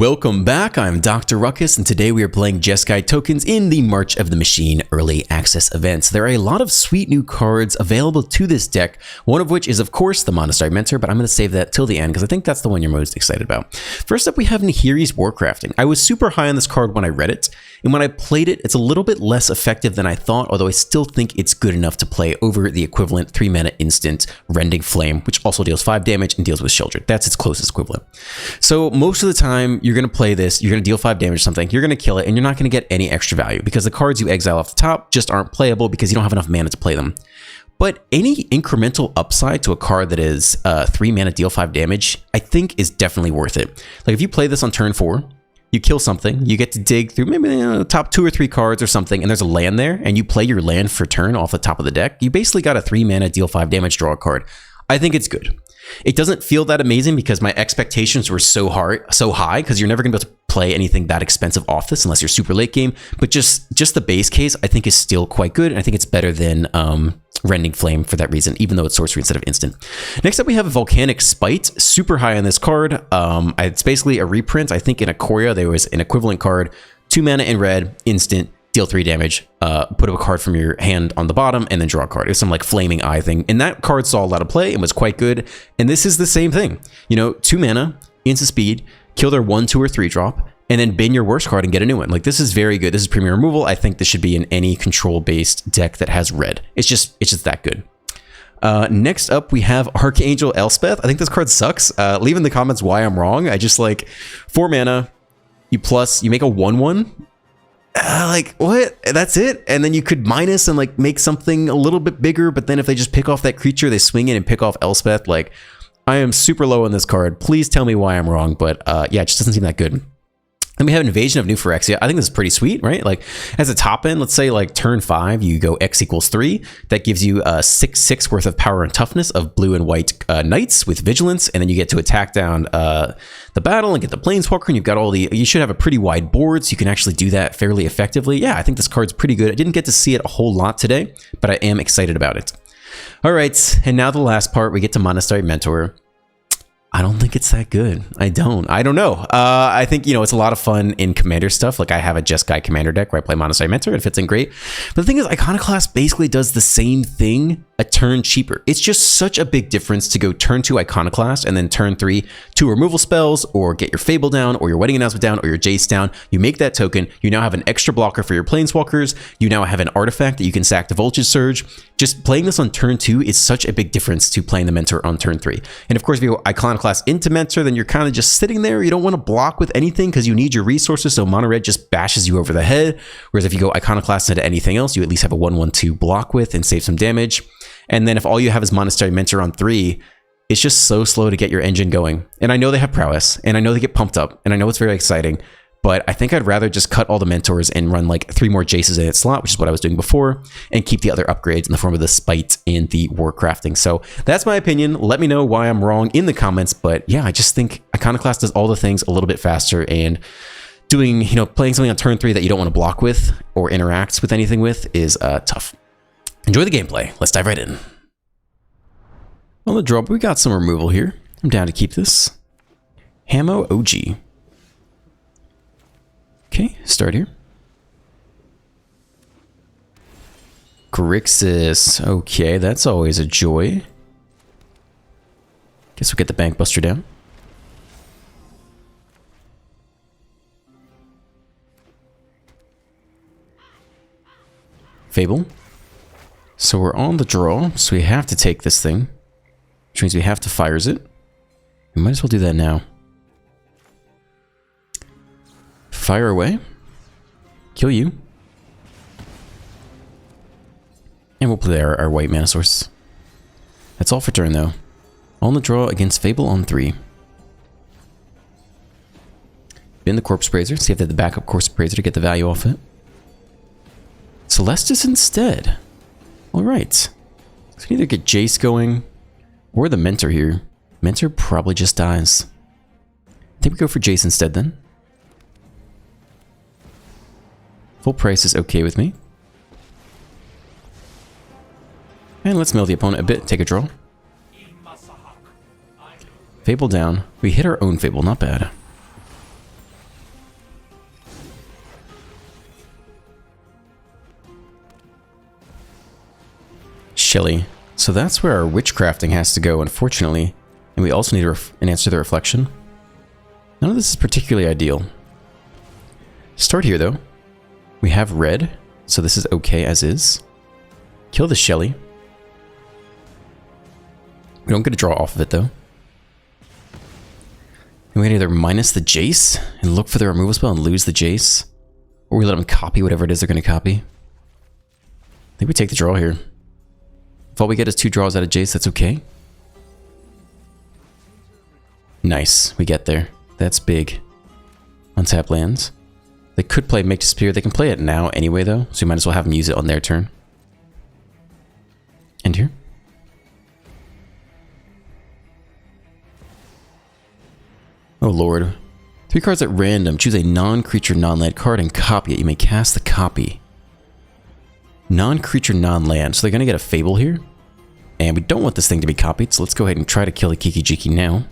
Welcome back, I'm Dr. Ruckus, and today we are playing JESKAI tokens in the March of the Machine Early Access events. There are a lot of sweet new cards available to this deck, one of which is of course the Monastery Mentor, but I'm going to save that till the end because I think that's the one you're most excited about. First up we have Nahiri's Warcrafting. I was super high on this card when I read it, and when I played it, it's a little bit less effective than I thought, although I still think it's good enough to play over the equivalent 3 mana instant Rending Flame, which also deals 5 damage and deals with Sheldred. That's its closest equivalent. So most of the time, you're going to play this, you're going to deal 5 damage to something, you're going to kill it, and you're not going to get any extra value because the cards you exile off the top just aren't playable because you don't have enough mana to play them. But any incremental upside to a card that is 3 mana deal 5 damage, I think is definitely worth it. Like if you play this on turn 4, you kill something, you get to dig through maybe the top 2 or 3 cards or something, and there's a land there, and you play your land for turn off the top of the deck, you basically got a 3 mana deal 5 damage draw card. I think it's good. It doesn't feel that amazing because my expectations were so high because you're never going to be able to play anything that expensive off this unless you're super late game. But just the base case, I think is still quite good. And I think it's better than Rending Flame for that reason, even though it's sorcery instead of instant. Next up, we have a Volcanic Spite, super high on this card. It's basically a reprint. I think in Ikoria, there was an equivalent card, 2 mana in red, instant, deal 3 damage, put up a card from your hand on the bottom, and then draw a card. It was some like Flaming Eye thing. And that card saw a lot of play and was quite good. And this is the same thing. You know, 2 mana, instant speed, kill their 1, 2, or 3 drop, and then bin your worst card and get a new one. Like, this is very good. This is premium removal. I think this should be in any control-based deck that has red. It's just that good. Next up, we have Archangel Elspeth. I think this card sucks. Leave in the comments why I'm wrong. I just like 4 mana, you make a 1/1. Like, what? That's it? And then you could minus and like make something a little bit bigger, but then if they just pick off that creature, they swing in and pick off Elspeth. Like, I am super low on this card. Please tell me why I'm wrong, but yeah, it just doesn't seem that good. Then we have Invasion of New Phyrexia. I think this is pretty sweet, right? Like, as a top end, let's say like turn 5, you go X equals 3. That gives you 6/6 worth of power and toughness of blue and white knights with vigilance, and then you get to attack down the battle and get the planeswalker, and you've got all the, you should have a pretty wide board, so you can actually do that fairly effectively. Yeah, I think this card's pretty good. I didn't get to see it a whole lot today, but I am excited about it. All right, and now the last part, we get to Monastery Mentor. I don't think it's that good. I don't know. I think, you know, it's a lot of fun in commander stuff. Like I have a Jeskai commander deck where I play Monastery Mentor. It fits in great. But the thing is, Iconoclast basically does the same thing a turn cheaper. It's just such a big difference to go turn 2 Iconoclast and then turn 3 2 removal spells, or get your Fable down, or your Wedding Announcement down, or your Jace down. You make that token. You now have an extra blocker for your planeswalkers. You now have an artifact that you can sack to Voltage Surge. Just playing this on turn 2 is such a big difference to playing the Mentor on turn 3. And of course, if you go Iconoclast into Mentor, then you're kind of just sitting there. You don't want to block with anything because you need your resources, so Mono Red just bashes you over the head. Whereas if you go Iconoclast into anything else, you at least have a 1/1/2 block with and save some damage. And then if all you have is Monastery Mentor on 3, it's just so slow to get your engine going. And I know they have prowess, and I know they get pumped up, and I know it's very exciting, but I think I'd rather just cut all the Mentors and run like 3 more Jaces in its slot, which is what I was doing before, and keep the other upgrades in the form of the Spite and the Warcrafting. So that's my opinion. Let me know why I'm wrong in the comments, but yeah, I just think Iconoclast does all the things a little bit faster, and doing, you know, playing something on turn 3 that you don't want to block with or interact with anything with is tough. Enjoy the gameplay. Let's dive right in. On the draw, we got some removal here. I'm down to keep this. Hamo OG. Okay, start here. Grixis. Okay, that's always a joy. Guess we'll get the Bank Buster down. Fable. So we're on the draw, so we have to take this thing, which means we have to fires it. We might as well do that now. Fire away. Kill you. And we'll play our white mana source. That's all for turn, though. On the draw against Fable on 3. Bin the Corpse Praiser, see if they have the backup Corpse Praiser to get the value off it. Celestis instead. Alright. So we can either get Jace going, or the Mentor here. Mentor probably just dies. I think we go for Jace instead then. Full price is okay with me. And let's mill the opponent a bit, take a draw. Fable down. We hit our own Fable, not bad. Shelly. So that's where our witchcrafting has to go, unfortunately. And we also need an answer to the reflection. None of this is particularly ideal. Start here, though. We have red, so this is okay as is. Kill the Shelly. We don't get a draw off of it, though. And we can either minus the Jace and look for the removal spell and lose the Jace, or we let them copy whatever it is they're going to copy. I think we take the draw here. If all we get is 2 draws out of Jace, that's okay. Nice, we get there. That's big. Untap lands. They could play Make Disappear. They can play it now anyway, though, so you might as well have them use it on their turn. End here. Oh lord. 3 cards at random. Choose a non-creature, non-land card and copy it. You may cast the copy. Non-creature, non-land. So they're going to get a Fable here. And we don't want this thing to be copied, so let's go ahead and try to kill the Kiki-Jiki now.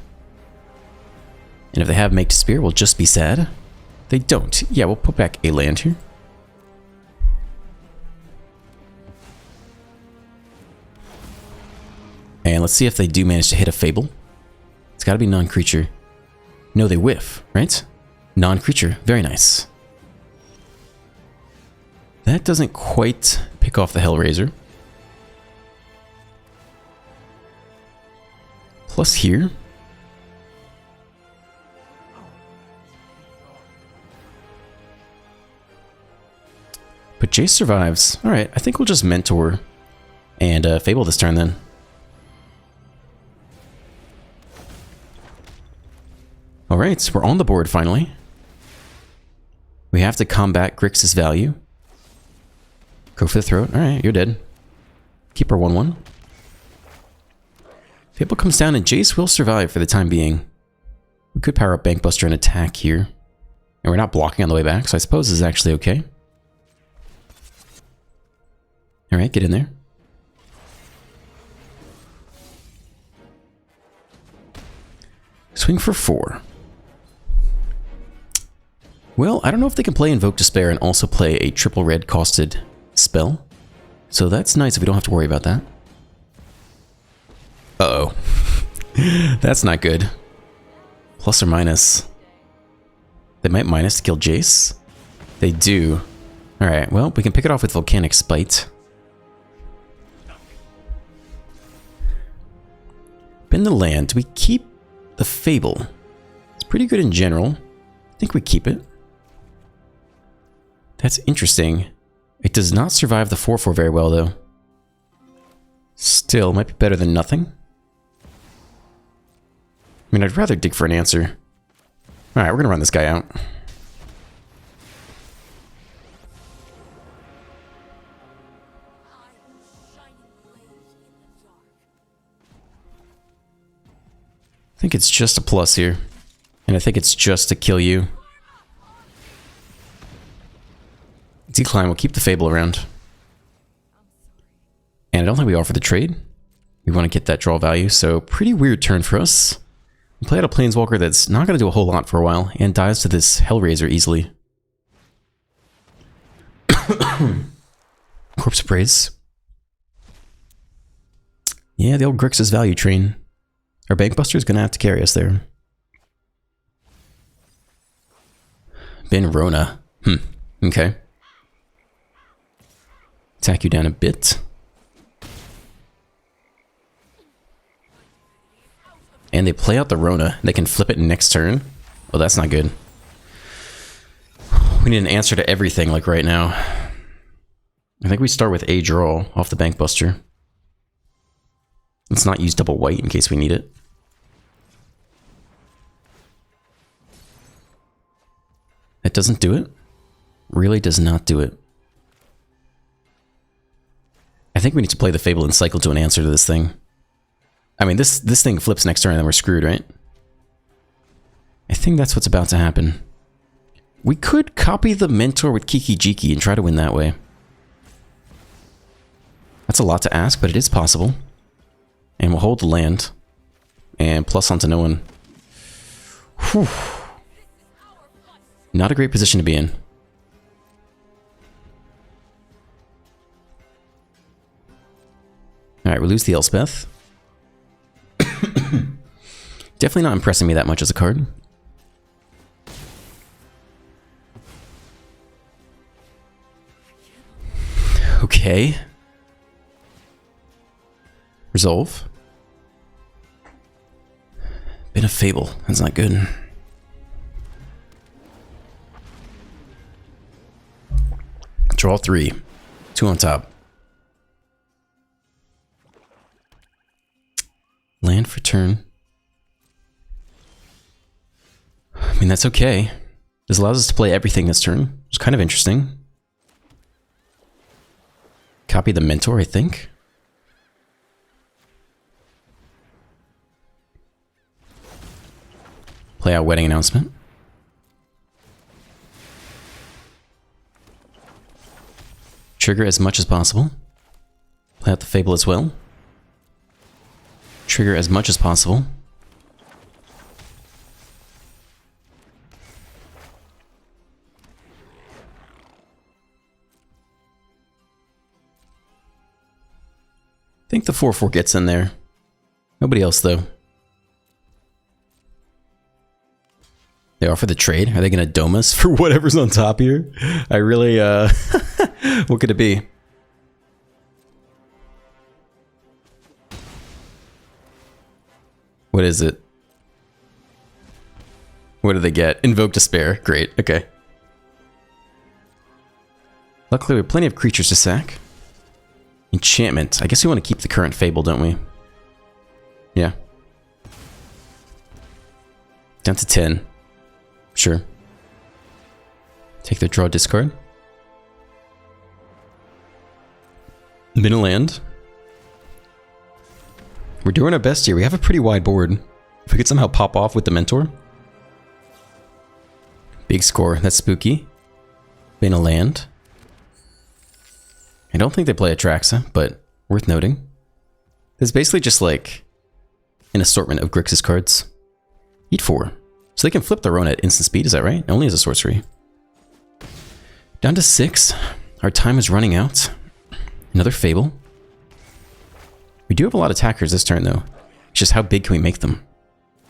And if they have Make Disappear, we'll just be sad. They don't. Yeah, we'll put back a land here. And let's see if they do manage to hit a Fable. It's got to be non-creature. No, they whiff, right? Non-creature. Very nice. That doesn't quite pick off the Hellraiser. Plus here. But Jace survives. Alright, I think we'll just Mentor and Fable this turn then. Alright, we're on the board finally. We have to combat Grixis value. Go for the throat. Alright, you're dead. Keep our 1-1. Fable comes down and Jace will survive for the time being. We could power up Bankbuster and attack here. And we're not blocking on the way back, so I suppose this is actually okay. Alright, get in there. Swing for 4. Well, I don't know if they can play Invoke Despair and also play a triple red costed spell. So that's nice if we don't have to worry about that. Uh-oh. That's not good. Plus or minus. They might minus to kill Jace. They do. Alright, well, we can pick it off with Volcanic Spite. Bend the land. Do we keep the Fable? It's pretty good in general. I think we keep it. That's interesting. It does not survive the 4/4 very well, though. Still, might be better than nothing. I mean, I'd rather dig for an answer. Alright, we're gonna run this guy out. I think it's just a plus here. And I think it's just to kill you. Decline, we'll keep the Fable around. And I don't think we offer the trade. We want to get that draw value, so pretty weird turn for us. We play out a Planeswalker that's not going to do a whole lot for a while, and dies to this Hellraiser easily. Corpse Praise. Yeah, the old Grixis value train. Our Bankbuster's going to have to carry us there. Ben Rona. Okay. Attack you down a bit. And they play out the Rona. They can flip it next turn. Oh, that's not good. We need an answer to everything, like right now. I think we start with a draw off the Bankbuster. Let's not use double white in case we need it. That doesn't do it. Really does not do it. I think we need to play the Fable and cycle to an answer to this thing. I mean, this thing flips next turn and then we're screwed, right? I think that's what's about to happen. We could copy the Mentor with Kiki-Jiki and try to win that way. That's a lot to ask, but it is possible. And we'll hold the land. And plus onto no one. Whew. Not a great position to be in. Alright, we lose the Elspeth. Definitely not impressing me that much as a card. Okay. Resolve. Been a Fable. That's not good. Draw 3. 2 on top. Land for turn. I mean, that's okay. This allows us to play everything this turn. It's kind of interesting. Copy the Mentor, I think. Play out Wedding Announcement. Trigger as much as possible. Play out the Fable as well. Trigger as much as possible. I think the 4/4 gets in there. Nobody else, though. They offer the trade. Are they going to dome us for whatever's on top here? I really, what could it be? What is it? What do they get? Invoke Despair. Great. Okay. Luckily, we have plenty of creatures to sack. Enchantment. I guess we want to keep the current Fable, don't we? Yeah. Down to 10. Sure. Take the draw, discard. Min a land. We're doing our best here. We have a pretty wide board. If we could somehow pop off with the Mentor. Big score. That's spooky. Min a land. I don't think they play Atraxa, but worth noting. There's basically just like an assortment of Grixis cards. Eat 4. So they can flip their own at instant speed, is that right? Only as a sorcery. Down to 6. Our time is running out. Another Fable. We do have a lot of attackers this turn, though. It's just how big can we make them?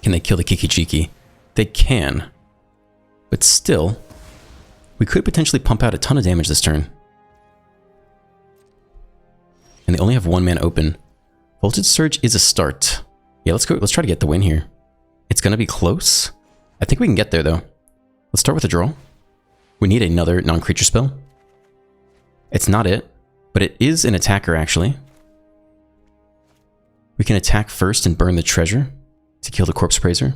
Can they kill the Kiki-Jiki? They can. But still, we could potentially pump out a ton of damage this turn. And they only have 1 man open. Voltage Surge is a start. Yeah, let's go. Let's try to get the win here. It's going to be close. I think we can get there, though. Let's start with a draw. We need another non-creature spell. It's not it, but it is an attacker, actually. We can attack first and burn the treasure to kill the Corpse Praiser.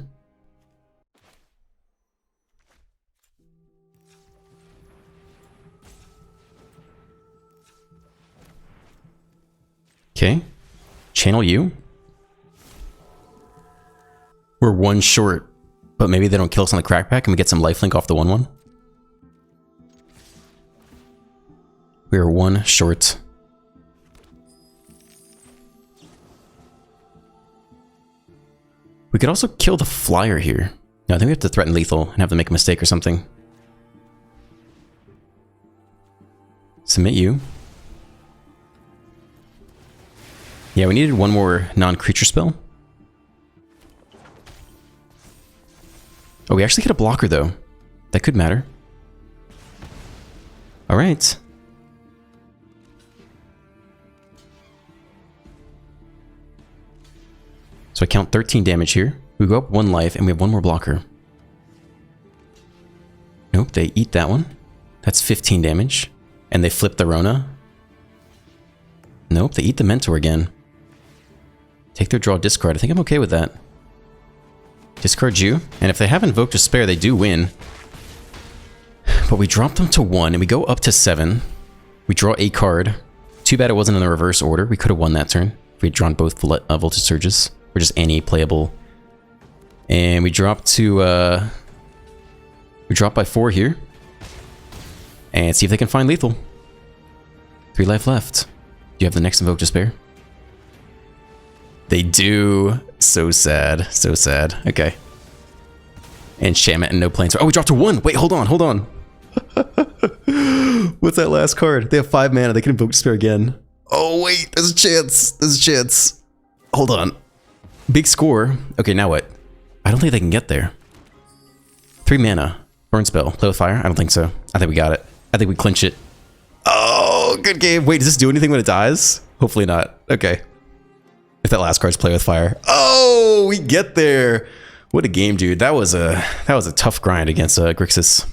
Okay. Channel you. We're 1 short, but maybe they don't kill us on the crackback and we get some lifelink off the 1/1. We are 1 short. We could also kill the flyer here. No, I think we have to threaten lethal and have them make a mistake or something. Submit you. Yeah, we needed 1 more non-creature spell. Oh, we actually get a blocker, though. That could matter. Alright. So I count 13 damage here. We go up 1 life, and we have 1 more blocker. Nope, they eat that one. That's 15 damage. And they flip the Rona. Nope, they eat the Mentor again. Take their draw, discard. I think I'm okay with that. Discard you. And if they have Invoked Despair, they do win. But we drop them to 1, and we go up to 7. We draw a card. Too bad it wasn't in the reverse order. We could have won that turn if we had drawn both Voltage Surges. Or just any playable. And we drop to, we drop by 4 here. And see if they can find lethal. 3 life left. Do you have the next Invoked Despair? They do. So sad. So sad. Okay. And Shamit and no planes. Oh, we dropped to 1. Wait, hold on, hold on. What's that last card? They have 5 mana. They can Invoke Despair again. Oh, wait, there's a chance. There's a chance. Hold on. Big score. Okay, now what? I don't think they can get there. 3 mana. Burn spell. Play with fire? I don't think so. I think we got it. I think we clinch it. Oh, good game. Wait, does this do anything when it dies? Hopefully not. Okay. If that last card's play with fire. Oh, we get there. What a game, dude. That was a tough grind against Grixis.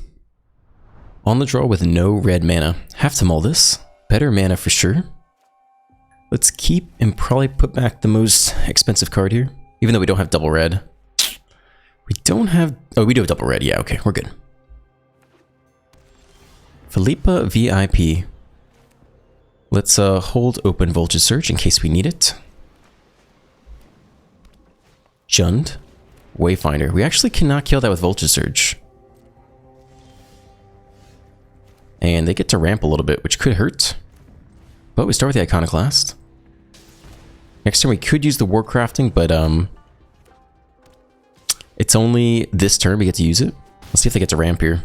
On the draw with no red mana. Have to mull this. Better mana for sure. Let's keep and probably put back the most expensive card here. Even though we don't have double red. We don't have... Oh, we do have double red. Yeah, okay. We're good. Philippa VIP. Let's hold open Voltage Surge in case we need it. Jund. Wayfinder. We actually cannot kill that with Voltage Surge. And they get to ramp a little bit, which could hurt. But we start with the Iconoclast. Next turn we could use the Warcrafting, but it's only this turn we get to use it. Let's see if they get to ramp here.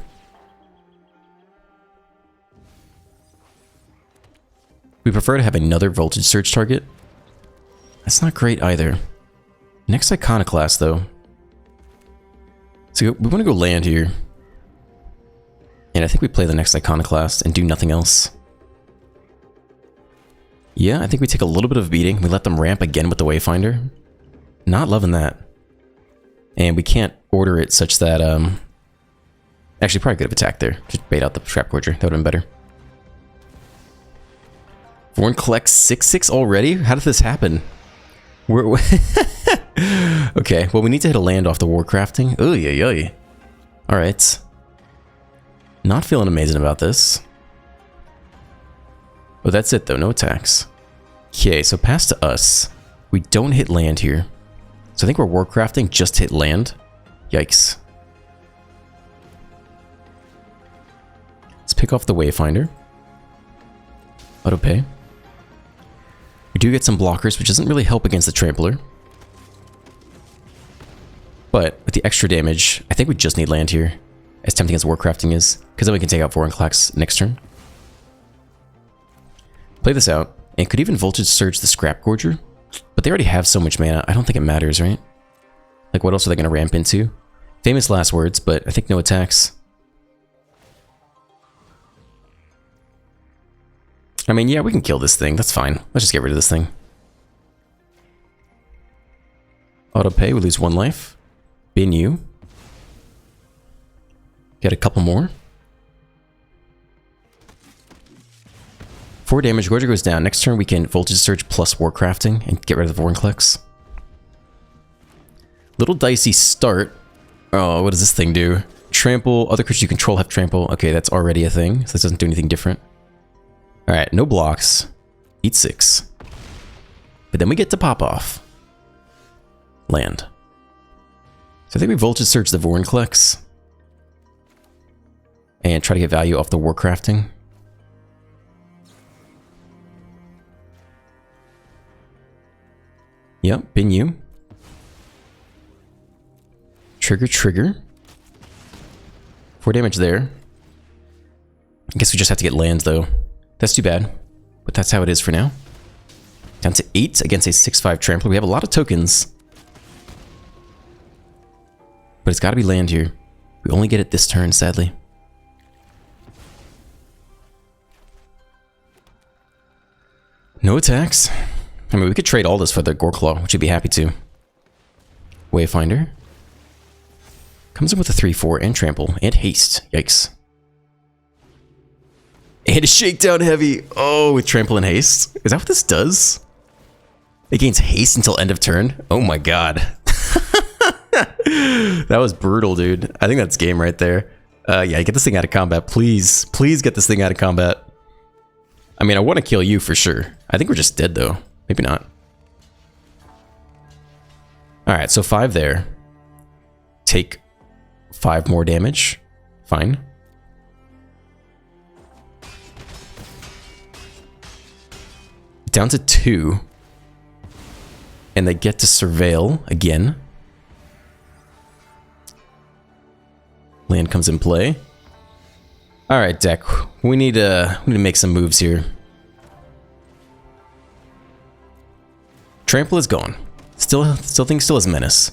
We prefer to have another Voltage Surge target. That's not great either. Next Iconoclast though. So we want to go land here. And I think we play the next Iconoclast and do nothing else. Yeah, I think we take a little bit of a beating. We let them ramp again with the Wayfinder. Not loving that. And we can't order it such that, actually probably could have attacked there. Just bait out the Trap Gorger. That would have been better. Vorn collects 6/6 already? How did this happen? Okay, well we need to hit a land off the Warcrafting. Oy. Alright. Not feeling amazing about this. Oh, that's it though, no attacks. Okay, so pass to us. We don't hit land here. So I think we're Warcrafting, just hit land. Yikes. Let's pick off the Wayfinder. Auto pay. We do get some blockers, which doesn't really help against the Trampler. But with the extra damage, I think we just need land here. As tempting as Warcrafting is, because then we can take out Vorinclex next turn. Play this out, and could even Voltage Surge the Scrap Gorger, but they already have so much mana, I don't think it matters, right? Like, what else are they going to ramp into? Famous last words, but I think no attacks. I mean, yeah, we can kill this thing, that's fine. Let's just get rid of this thing. Auto pay, we lose 1 life. Bin you. Get a couple more. 4 damage, Gorger goes down. Next turn we can Voltage Surge plus Warcrafting and get rid of the Vorinclex. Little dicey start. Oh, what does this thing do? Trample, other creatures you control have trample. Okay, that's already a thing, so this doesn't do anything different. Alright, no blocks. Eat 6. But then we get to pop off. Land. So I think we Voltage Surge the Vorinclex. And try to get value off the Warcrafting. Yep, bin you. Trigger. 4 damage there. I guess we just have to get lands though. That's too bad. But that's how it is for now. Down to 8 against a 6/5 Trampler. We have a lot of tokens. But it's got to be land here. We only get it this turn, sadly. No attacks. I mean, we could trade all this for the Goreclaw, which I'd be happy to. Wayfinder. Comes in with a 3/4 and trample and haste. Yikes. And a shakedown heavy. Oh, with trample and haste. Is that what this does? It gains haste until end of turn? Oh my god. That was brutal, dude. I think that's game right there. Yeah, get this thing out of combat, please. Please get this thing out of combat. I mean, I want to kill you for sure. I think we're just dead, though. Maybe not. Alright, so 5 there. Take 5 more damage. Fine. Down to 2. And they get to surveil again. Land comes in play. Alright, deck. We need to make some moves here. Trample is gone. Still has Menace.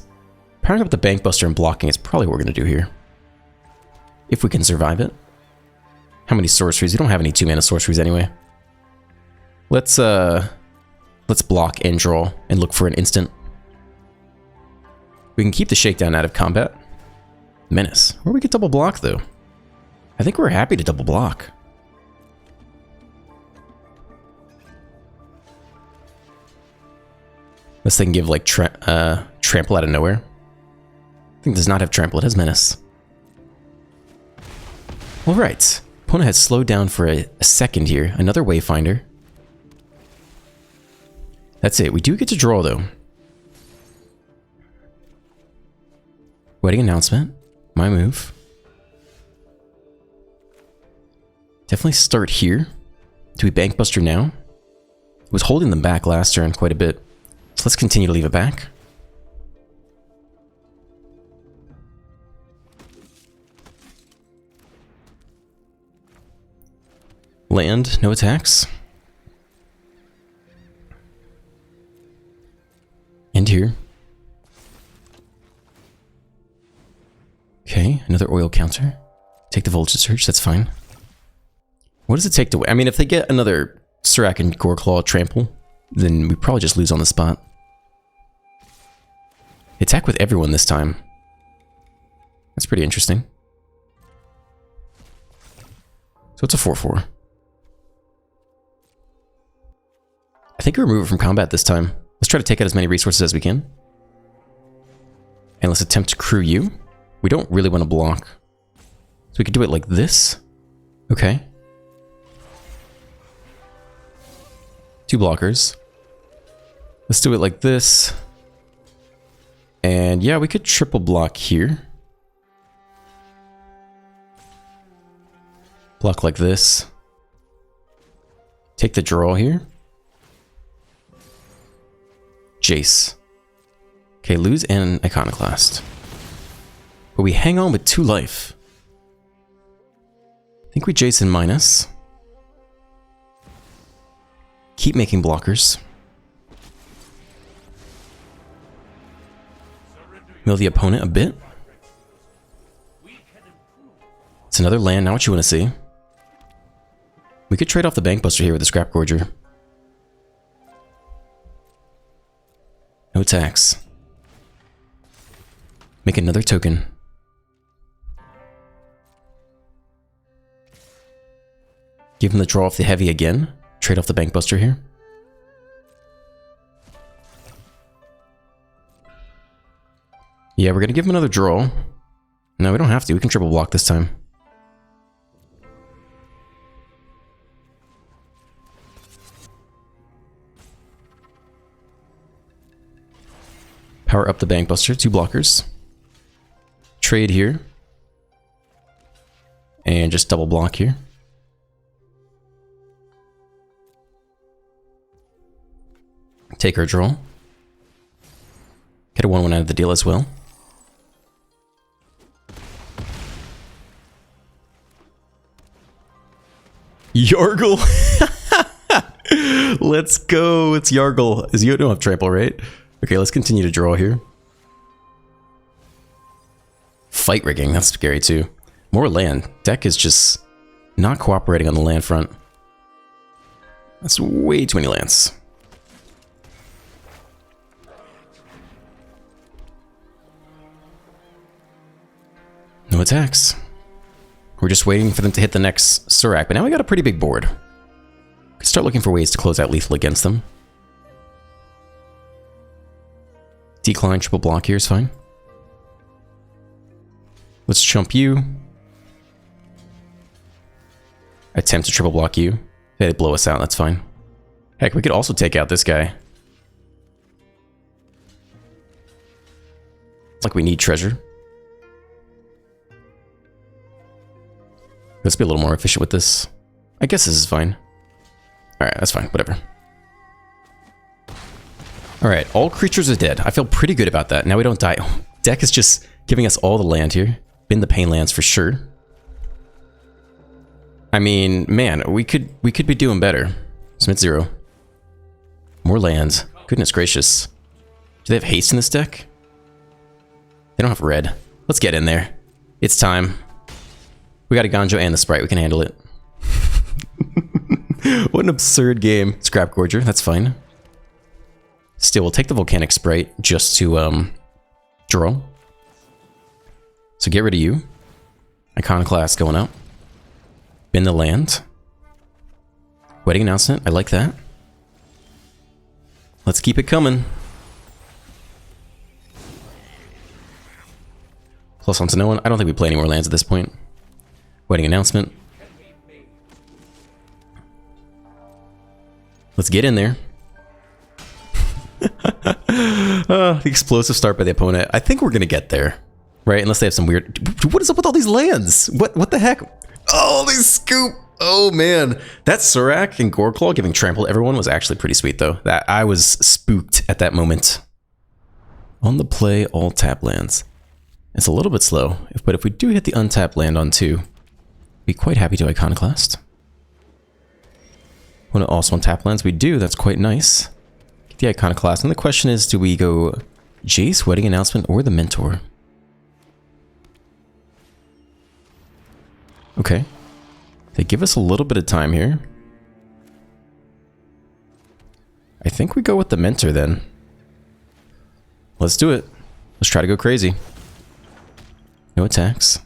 Powering up the Bank Buster and blocking is probably what we're going to do here. If we can survive it. How many sorceries? We don't have any 2-mana sorceries anyway. Let's block and draw and look for an instant. We can keep the Shakedown out of combat. Menace. Or we could double block though. I think we're happy to double block. This thing give like trample out of nowhere. I think it does not have trample, it has Menace. Alright. Opponent has slowed down for a second here. Another Wayfinder. That's it. We do get to draw though. Wedding announcement. My move. Definitely start here. Do we Bank Buster now? It was holding them back last turn quite a bit. So let's continue to leave it back. Land, no attacks. End here. Okay, another oil counter. Take the Voltage Surge, that's fine. What does it take to... I mean, if they get another Surak and Goreclaw trample, then we probably just lose on the spot. Attack with everyone this time. That's pretty interesting. So it's a 4/4. I think we remove it from combat this time. Let's try to take out as many resources as we can. And let's attempt to crew you. We don't really want to block. So we could do it like this. Okay. 2 blockers. Let's do it like this. And yeah, we could triple block here. Block like this. Take the draw here. Jace. Okay, lose an Iconoclast. But we hang on with 2 life. I think we Jace in minus. Keep making blockers. Mill the opponent a bit. It's another land, not what you want to see. We could trade off the Bank Buster here with the Scrap Gorger. No attacks. Make another token. Give him the draw off the heavy again. Trade off the Bank Buster here. Yeah, we're gonna give him another draw. No, we don't have to. We can triple block this time. Power up the Bank Buster, 2 blockers. Trade here. And just double block here. Take our draw. Get a 1/1 out of the deal as well. Yargle! Let's go! It's Yargle. You don't have trample, right? Okay, let's continue to draw here. Fight rigging, that's scary too. More land. Deck is just not cooperating on the land front. That's way too many lands. No attacks. We're just waiting for them to hit the next Surak, but now we got a pretty big board. Could start looking for ways to close out lethal against them. Decline, triple block here is fine. Let's chump you. Attempt to triple block you. They blow us out, that's fine. Heck, we could also take out this guy. It's like we need treasure. Let's be a little more efficient with this. I guess this is fine. Alright, that's fine, whatever. Alright, all creatures are dead. I feel pretty good about that. Now we don't die. Oh, deck is just giving us all the land here. Bin the pain lands for sure. I mean, man, we could be doing better. Smith 0. More lands. Goodness gracious. Do they have haste in this deck? They don't have red. Let's get in there. It's time. We got a Ganjo and the Sprite. We can handle it. What an absurd game. Scrap Gorger. That's fine. Still, we'll take the Volcanic Sprite just to draw. So get rid of you. Iconoclast going up. Bin the land. Wedding announcement. I like that. Let's keep it coming. Plus one to no one. I don't think we play any more lands at this point. Wedding announcement. Let's get in there. The explosive start by the opponent. I think we're gonna get there, right? Unless they have some weird. What is up with all these lands? What the heck? Oh, they scoop. Oh man, that Surak and Goreclaw giving trample to everyone was actually pretty sweet though. That I was spooked at that moment. On the play, all tap lands. It's a little bit slow, but if we do hit the untapped land on 2, be quite happy to Iconoclast. When it also untap lands, we do. That's quite nice. Get the Iconoclast, and the question is, do we go Jace, Wedding Announcement, or the Mentor? Okay. They give us a little bit of time here. I think we go with the Mentor then. Let's do it. Let's try to go crazy. No attacks.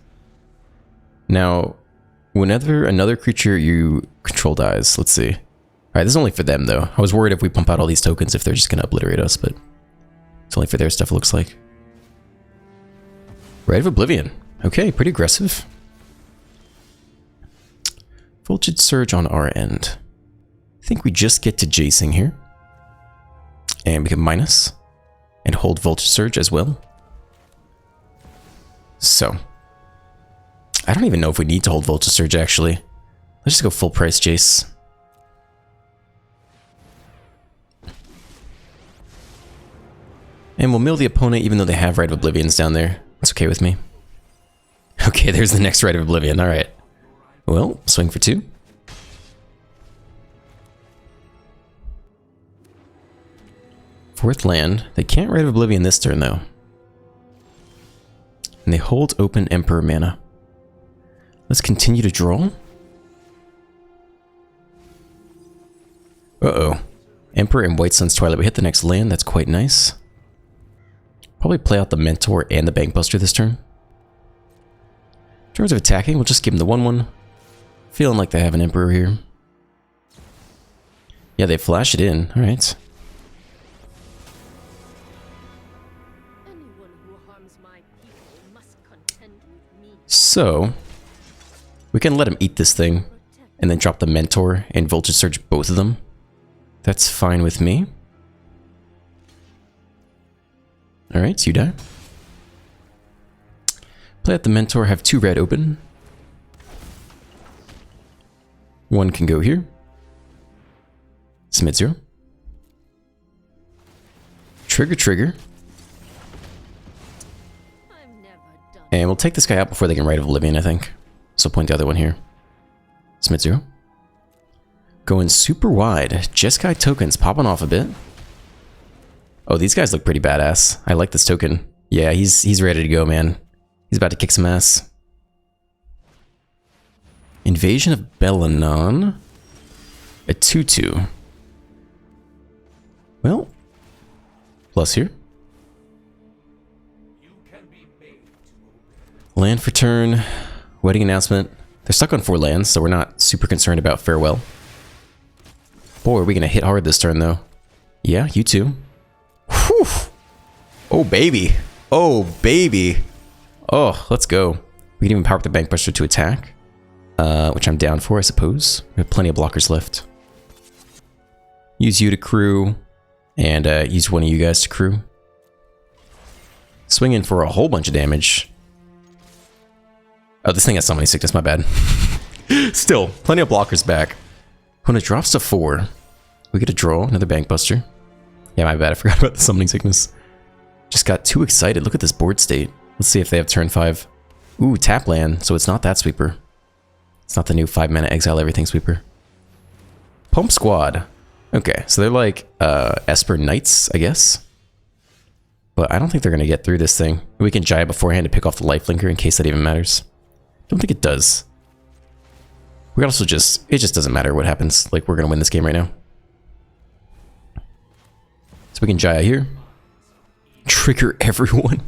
Now, whenever another creature you control dies, let's see. Alright, this is only for them though. I was worried if we pump out all these tokens if they're just gonna obliterate us, but it's only for their stuff it looks like. Rite of Oblivion. Okay, pretty aggressive. Voltage Surge on our end. I think we just get to Jacing here. And we can minus. And hold Voltage Surge as well. So. I don't even know if we need to hold Voltage Surge actually. Let's just go full price Jace. And we'll mill the opponent even though they have Rite of Oblivions down there. That's okay with me. Okay, there's the next Rite of Oblivion. Alright. Well, swing for 2. Fourth land. They can't Rite of Oblivion this turn, though. And they hold open Emperor mana. Let's continue to draw. Uh-oh. Emperor and White Sun's Twilight. We hit the next land. That's quite nice. Probably play out the Mentor and the Bankbuster this turn. In terms of attacking, we'll just give him the 1/1. Feeling like they have an Emperor here. Yeah, they flash it in. Alright. So, we can let him eat this thing, and then drop the Mentor and Voltage Surge both of them. That's fine with me. Alright, you die. Play out the Mentor, have 2 red open. 1 can go here. Submit 0. Trigger. And we'll take this guy out before they can Rite of Oblivion, I think. So point the other one here. Submit 0. Going super wide. Jeskai tokens popping off a bit. Oh, these guys look pretty badass. I like this token. Yeah, he's ready to go, man. He's about to kick some ass. Invasion of Belanon. A 2/2. Well, plus here. Land for turn. Wedding announcement. They're stuck on 4 lands, so we're not super concerned about farewell. Boy, are we gonna hit hard this turn, though. Yeah, you too. Whew. Oh, baby. Oh, baby. Oh, let's go. We can even power up the Bankbuster to attack. Which I'm down for, I suppose. We have plenty of blockers left. Use you to crew. And use one of you guys to crew. Swing in for a whole bunch of damage. Oh, this thing has summoning sickness, my bad. Still, plenty of blockers back. When it drops to 4, we get to draw another Bankbuster. Yeah, my bad, I forgot about the summoning sickness. Just got too excited. Look at this board state. Let's see if they have turn 5. Ooh, tap land, so it's not that sweeper. It's not the new 5-mana exile everything sweeper. Pump Squad. Okay, so they're like Esper Knights, I guess. But I don't think they're going to get through this thing. We can Jaya beforehand to pick off the lifelinker in case that even matters. Don't think it does. We also just... It just doesn't matter what happens. Like, we're going to win this game right now. So we can Jaya here. Trigger everyone.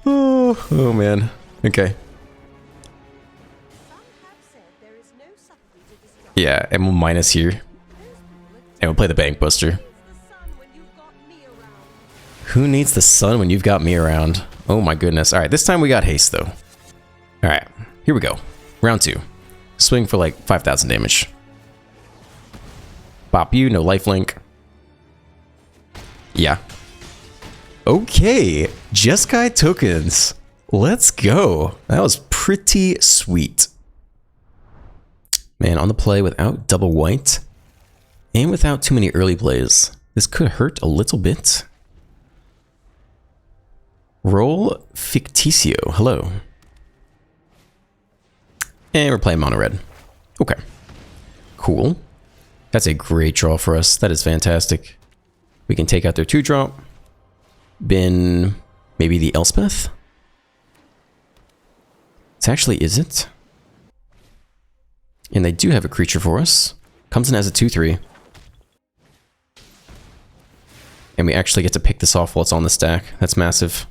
oh, man. Okay. Yeah, and we'll minus here. And we'll play the Bank Buster. Who needs the sun when you've got me around? Oh my goodness. Alright, this time we got haste though. Alright, here we go. Round 2. Swing for like 5,000 damage. Bop you, no lifelink. Yeah. Okay, JESKAI tokens. Let's go. That was pretty sweet. Man, on the play without double white. And without too many early plays. This could hurt a little bit. Roll Ficticio. Hello. And we're playing mono red. Okay. Cool. That's a great draw for us. That is fantastic. We can take out their 2-drop. Bin maybe the Elspeth? It's actually isn't. And they do have a creature for us. Comes in as a 2/3. And we actually get to pick this off while it's on the stack. That's massive.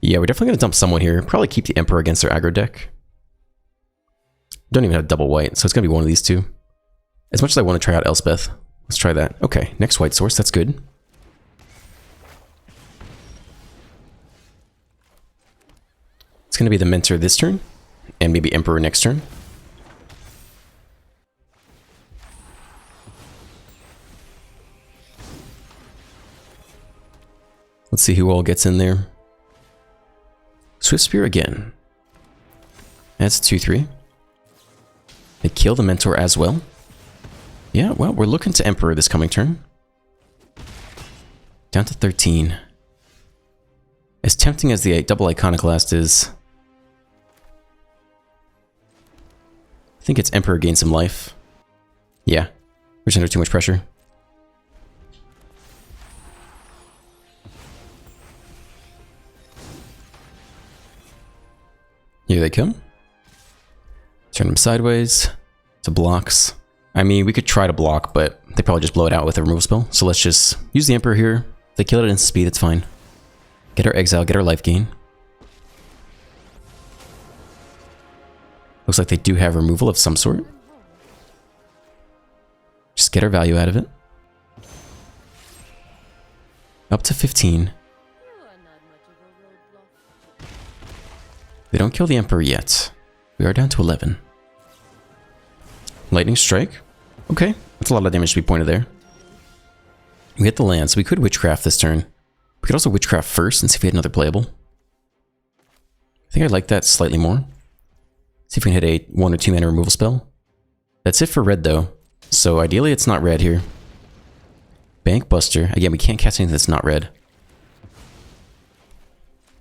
Yeah, we're definitely going to dump someone here. Probably keep the Emperor against their aggro deck. Don't even have double white, so it's going to be one of these two. As much as I want to try out Elspeth. Let's try that. Okay, next white source. That's good. It's going to be the Mentor this turn. And maybe Emperor next turn. Let's see who all gets in there. Swift Spear again. That's 2/3. They kill the Mentor as well. Yeah, well, we're looking to Emperor this coming turn. Down to 13. As tempting as the double Iconoclast is, I think it's Emperor gains some life. Yeah, we're just under too much pressure. Here they come. Turn them sideways to blocks. I mean, we could try to block, but they probably just blow it out with a removal spell. So let's just use the Emperor here. If they kill it at instant speed, it's fine. Get our exile, get our life gain. Looks like they do have removal of some sort. Just get our value out of it. Up to 15. They don't kill the Emperor yet. We are down to 11. Lightning Strike. Okay, that's a lot of damage to be pointed there. We hit the land, so we could Witchcraft this turn. We could also Witchcraft first and see if we had another playable. I think I like that slightly more. See if we can hit a 1 or 2 mana removal spell. That's it for red though. So ideally it's not red here. Bank Buster. Again, we can't cast anything that's not red.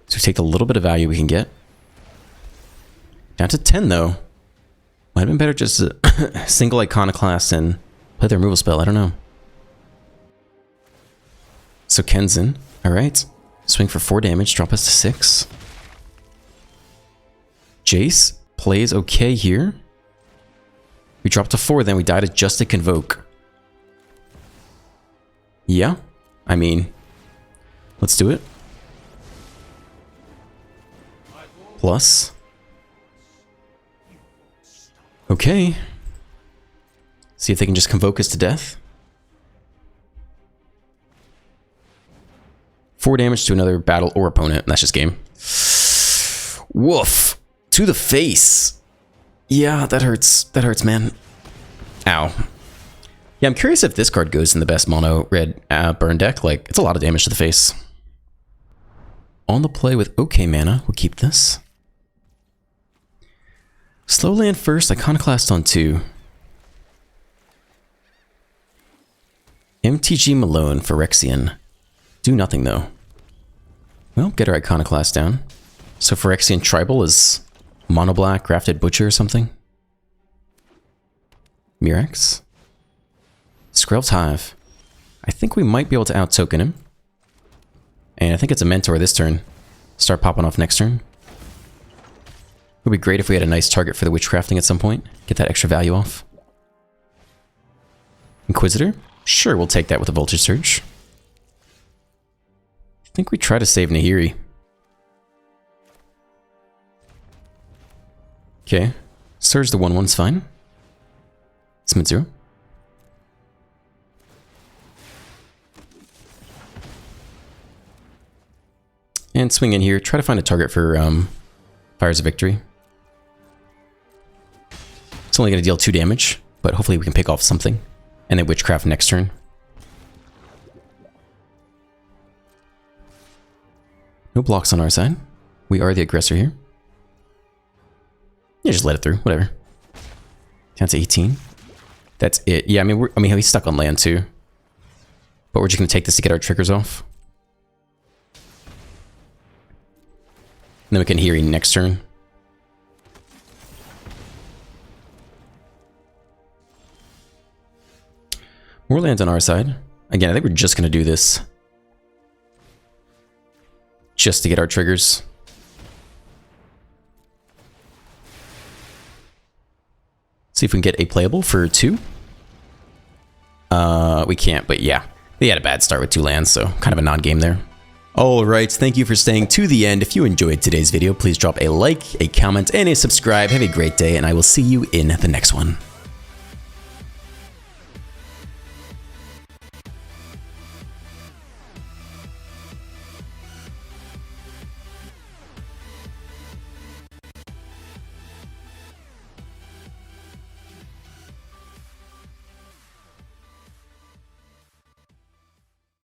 So we take the little bit of value we can get. Down to 10 though. Might have been better just a single Iconoclast and play the removal spell. I don't know. So Kenzin. Alright. Swing for 4 damage. Drop us to 6. Jace plays okay here. We drop to 4, then we die to just a Convoke. Yeah. I mean, let's do it. Plus. Okay. See if they can just Convoke us to death. 4 damage to another battle or opponent. That's just game. Woof. To the face. Yeah, that hurts. That hurts, man. Ow. Yeah, I'm curious if this card goes in the best mono red burn deck. Like, it's a lot of damage to the face. On the play with okay mana. We'll keep this. Slow land first, Iconoclast on 2. MTG Malone for Phyrexian. Do nothing though. Well, get our Iconoclast down. So Phyrexian Tribal is mono black, Grafted Butcher or something. Murex. Skrelv's Hive. I think we might be able to out-token him. And I think it's a Mentor this turn. Start popping off next turn. It would be great if we had a nice target for the Witchcrafting at some point. Get that extra value off. Inquisitor? Sure, we'll take that with a Voltage Surge. I think we try to save Nahiri. Okay. Surge the 1/1's fine. Smith 0. And swing in here. Try to find a target for Fires of Victory. It's only going to deal 2 damage, but hopefully we can pick off something. And then Witchcraft next turn. No blocks on our side. We are the aggressor here. Yeah, just let it through. Whatever. Down to 18. That's it. Yeah, I mean, he's stuck on land too. But we're just going to take this to get our triggers off. And then we can Nahiri next turn. More lands on our side. Again, I think we're just going to do this. Just to get our triggers. See if we can get a playable for 2. We can't, but yeah. They had a bad start with 2 lands, so kind of a non-game there. Alright, thank you for staying to the end. If you enjoyed today's video, please drop a like, a comment, and a subscribe. Have a great day, and I will see you in the next one.